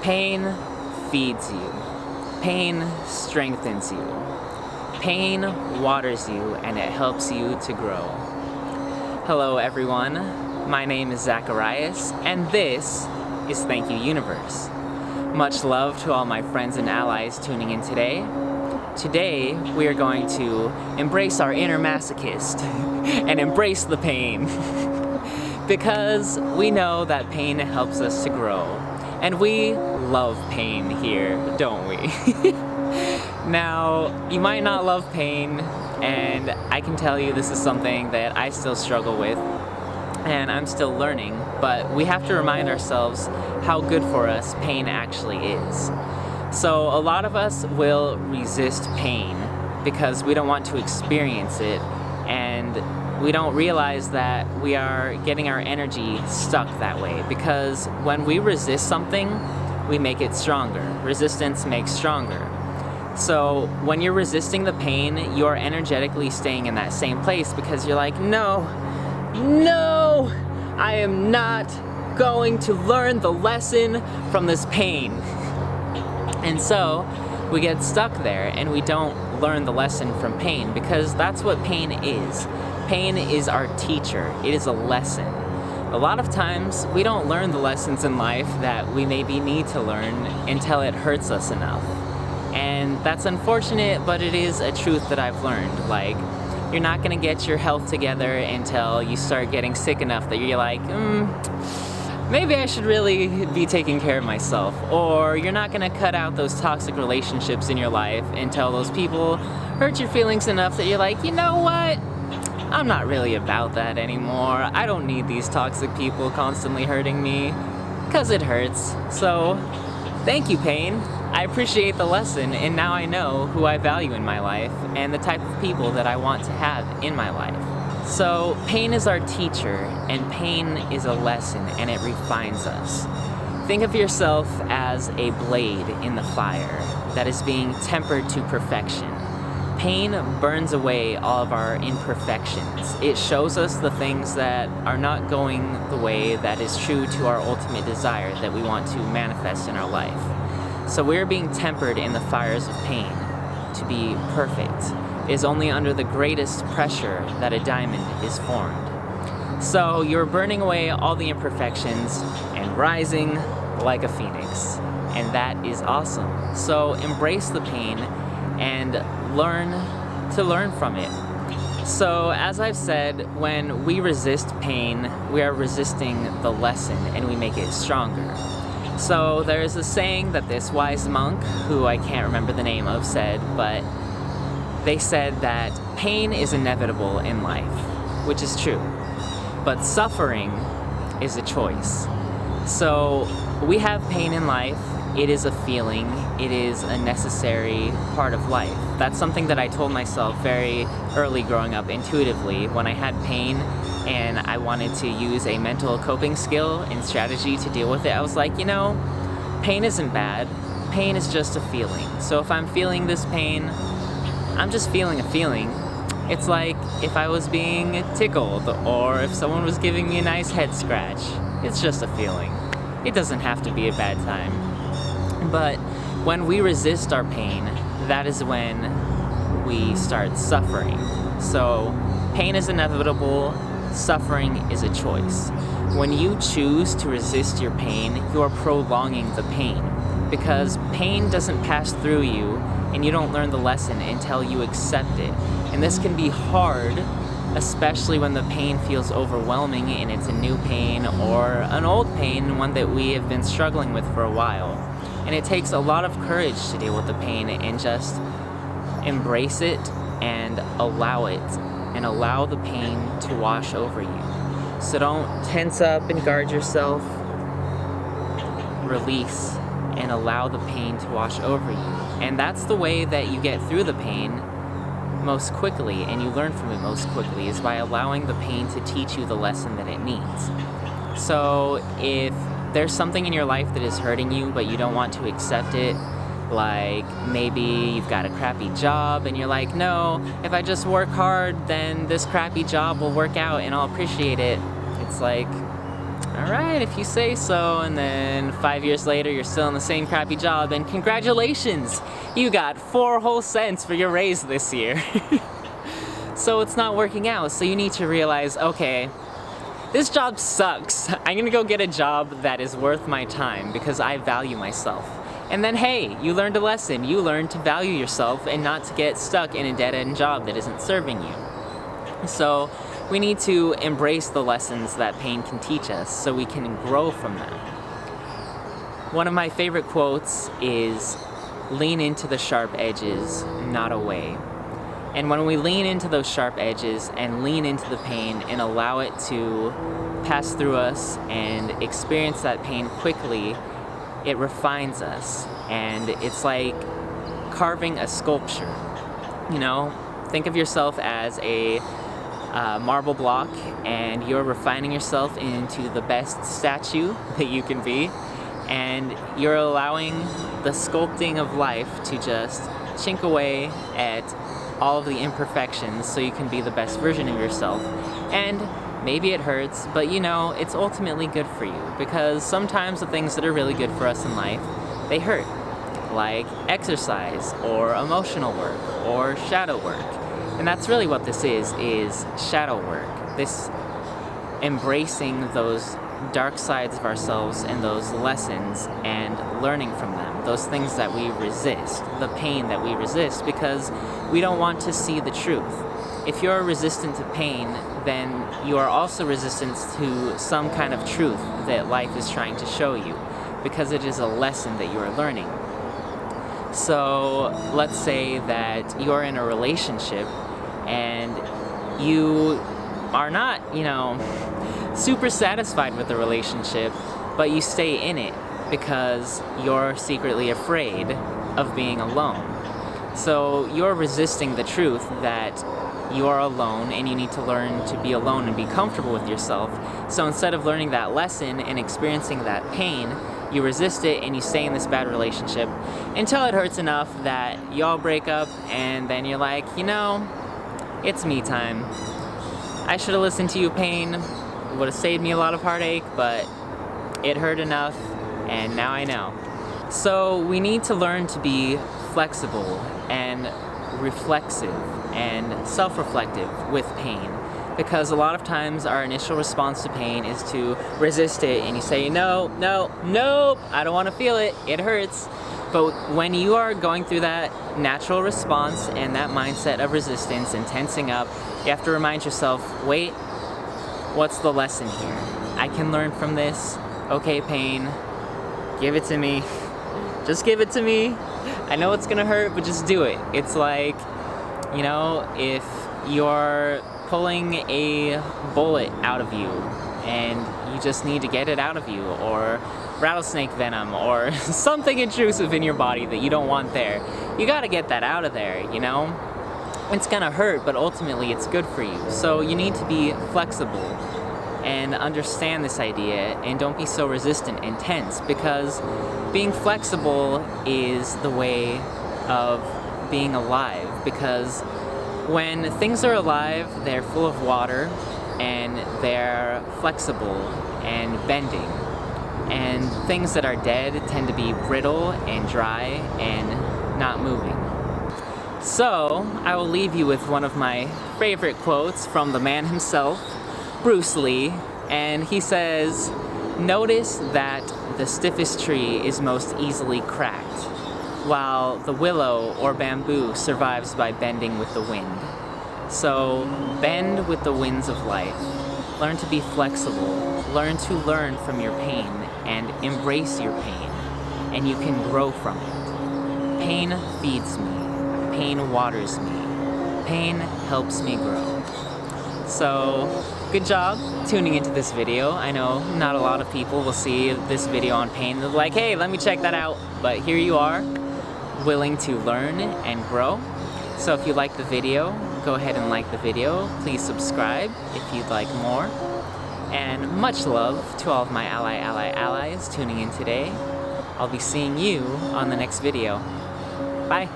Pain feeds you. Pain strengthens you. Pain waters you and it helps you to grow. Hello everyone, my name is Zacharias and this is Thank You Universe. Much love to all my friends and allies tuning in today. Today we are going to embrace our inner masochist and embrace the pain because we know that pain helps us to grow. And we love pain here, don't we? Now, you might not love pain, and I can tell you this is something that I still struggle with, and I'm still learning, but we have to remind ourselves how good for us pain actually is. So a lot of us will resist pain because we don't want to experience it, and we don't realize that we are getting our energy stuck that way, because when we resist something, we make it stronger. Resistance makes stronger. So when you're resisting the pain, you're energetically staying in that same place because you're like, no, I am not going to learn the lesson from this pain. And so we get stuck there and we don't learn the lesson from pain, because that's what pain is. Pain is our teacher. It is a lesson. A lot of times we don't learn the lessons in life that we maybe need to learn until it hurts us enough. And that's unfortunate, but it is a truth that I've learned. Like, you're not gonna get your health together until you start getting sick enough that you're like, maybe I should really be taking care of myself. Or you're not gonna cut out those toxic relationships in your life until those people hurt your feelings enough that you're like, you know what? I'm not really about that anymore. I don't need these toxic people constantly hurting me, because it hurts. So, thank you, pain. I appreciate the lesson, and now I know who I value in my life and the type of people that I want to have in my life. So, pain is our teacher, and pain is a lesson, and it refines us. Think of yourself as a blade in the fire that is being tempered to perfection. Pain burns away all of our imperfections. It shows us the things that are not going the way that is true to our ultimate desire that we want to manifest in our life. So we're being tempered in the fires of pain to be perfect. It is only under the greatest pressure that a diamond is formed. So you're burning away all the imperfections and rising like a phoenix. And that is awesome. So embrace the pain and learn from it. So as I've said, when we resist pain, we are resisting the lesson and we make it stronger. So there's a saying that this wise monk, who I can't remember the name of, said, but they said that pain is inevitable in life, which is true, but suffering is a choice. So we have pain in life. It is a feeling. It is a necessary part of life. That's something that I told myself very early growing up intuitively when I had pain and I wanted to use a mental coping skill and strategy to deal with it. I was like, pain isn't bad. Pain is just a feeling. So if I'm feeling this pain, I'm just feeling a feeling. It's like if I was being tickled or if someone was giving me a nice head scratch. It's just a feeling. It doesn't have to be a bad time. But when we resist our pain, that is when we start suffering. So pain is inevitable, suffering is a choice. When you choose to resist your pain, you are prolonging the pain, because pain doesn't pass through you and you don't learn the lesson until you accept it. And this can be hard, especially when the pain feels overwhelming and it's a new pain or an old pain, one that we have been struggling with for a while. And it takes a lot of courage to deal with the pain and just embrace it and allow it and allow the pain to wash over you. So don't tense up and guard yourself. Release and allow the pain to wash over you. And that's the way that you get through the pain most quickly and you learn from it most quickly, is by allowing the pain to teach you the lesson that it needs. So if there's something in your life that is hurting you but you don't want to accept it, like maybe you've got a crappy job and you're like, no, if I just work hard then this crappy job will work out and I'll appreciate it. It's like, all alright, if you say so, and then 5 years later you're still in the same crappy job, then congratulations! You got 4 whole cents for your raise this year. So it's not working out, so you need to realize, okay, this job sucks. I'm gonna go get a job that is worth my time because I value myself. And then hey, you learned a lesson. You learned to value yourself and not to get stuck in a dead-end job that isn't serving you. So we need to embrace the lessons that pain can teach us so we can grow from them. One of my favorite quotes is, "Lean into the sharp edges, not away." And when we lean into those sharp edges and lean into the pain and allow it to pass through us and experience that pain quickly, it refines us. And it's like carving a sculpture. You know, think of yourself as a marble block, and you're refining yourself into the best statue that you can be, and you're allowing the sculpting of life to just chink away at all of the imperfections so you can be the best version of yourself. And maybe it hurts, but you know, it's ultimately good for you, because sometimes the things that are really good for us in life, they hurt. Like exercise, or emotional work, or shadow work. And that's really what this is shadow work. This embracing those dark sides of ourselves and those lessons and learning from them. Those things that we resist, the pain that we resist, because we don't want to see the truth. If you're resistant to pain, then you are also resistant to some kind of truth that life is trying to show you, because it is a lesson that you are learning. So let's say that you're in a relationship and you are not, super satisfied with the relationship, but you stay in it because you're secretly afraid of being alone. So you're resisting the truth that you are alone and you need to learn to be alone and be comfortable with yourself. So instead of learning that lesson and experiencing that pain, you resist it and you stay in this bad relationship until it hurts enough that you all break up, and then you're like, it's me time. I should have listened to you, pain. It would have saved me a lot of heartache, but it hurt enough, and now I know. So we need to learn to be flexible and reflexive and self-reflective with pain, because a lot of times our initial response to pain is to resist it, and you say, no, I don't want to feel it, it hurts. But when you are going through that natural response and that mindset of resistance and tensing up, you have to remind yourself, wait, what's the lesson here? I can learn from this. Okay, pain, give it to me. Just give it to me. I know it's gonna hurt, but just do it. It's like, if you're pulling a bullet out of you and you just need to get it out of you, or rattlesnake venom, or something intrusive in your body that you don't want there, you gotta get that out of there, It's gonna hurt, but ultimately it's good for you. So you need to be flexible and understand this idea, and don't be so resistant and tense, because being flexible is the way of being alive. Because when things are alive, they're full of water and they're flexible and bending. And things that are dead tend to be brittle and dry and not moving. So I will leave you with one of my favorite quotes from the man himself, Bruce Lee, and he says, "Notice that the stiffest tree is most easily cracked, while the willow or bamboo survives by bending with the wind." So bend with the winds of life. Learn to be flexible. Learn to learn from your pain and embrace your pain, and you can grow from it. Pain feeds me. Pain waters me. Pain helps me grow. So, good job tuning into this video. I know not a lot of people will see this video on pain. They're like, hey, let me check that out. But here you are, willing to learn and grow. So if you like the video, go ahead and like the video. Please subscribe if you'd like more. And much love to all of my allies tuning in today. I'll be seeing you on the next video. Bye.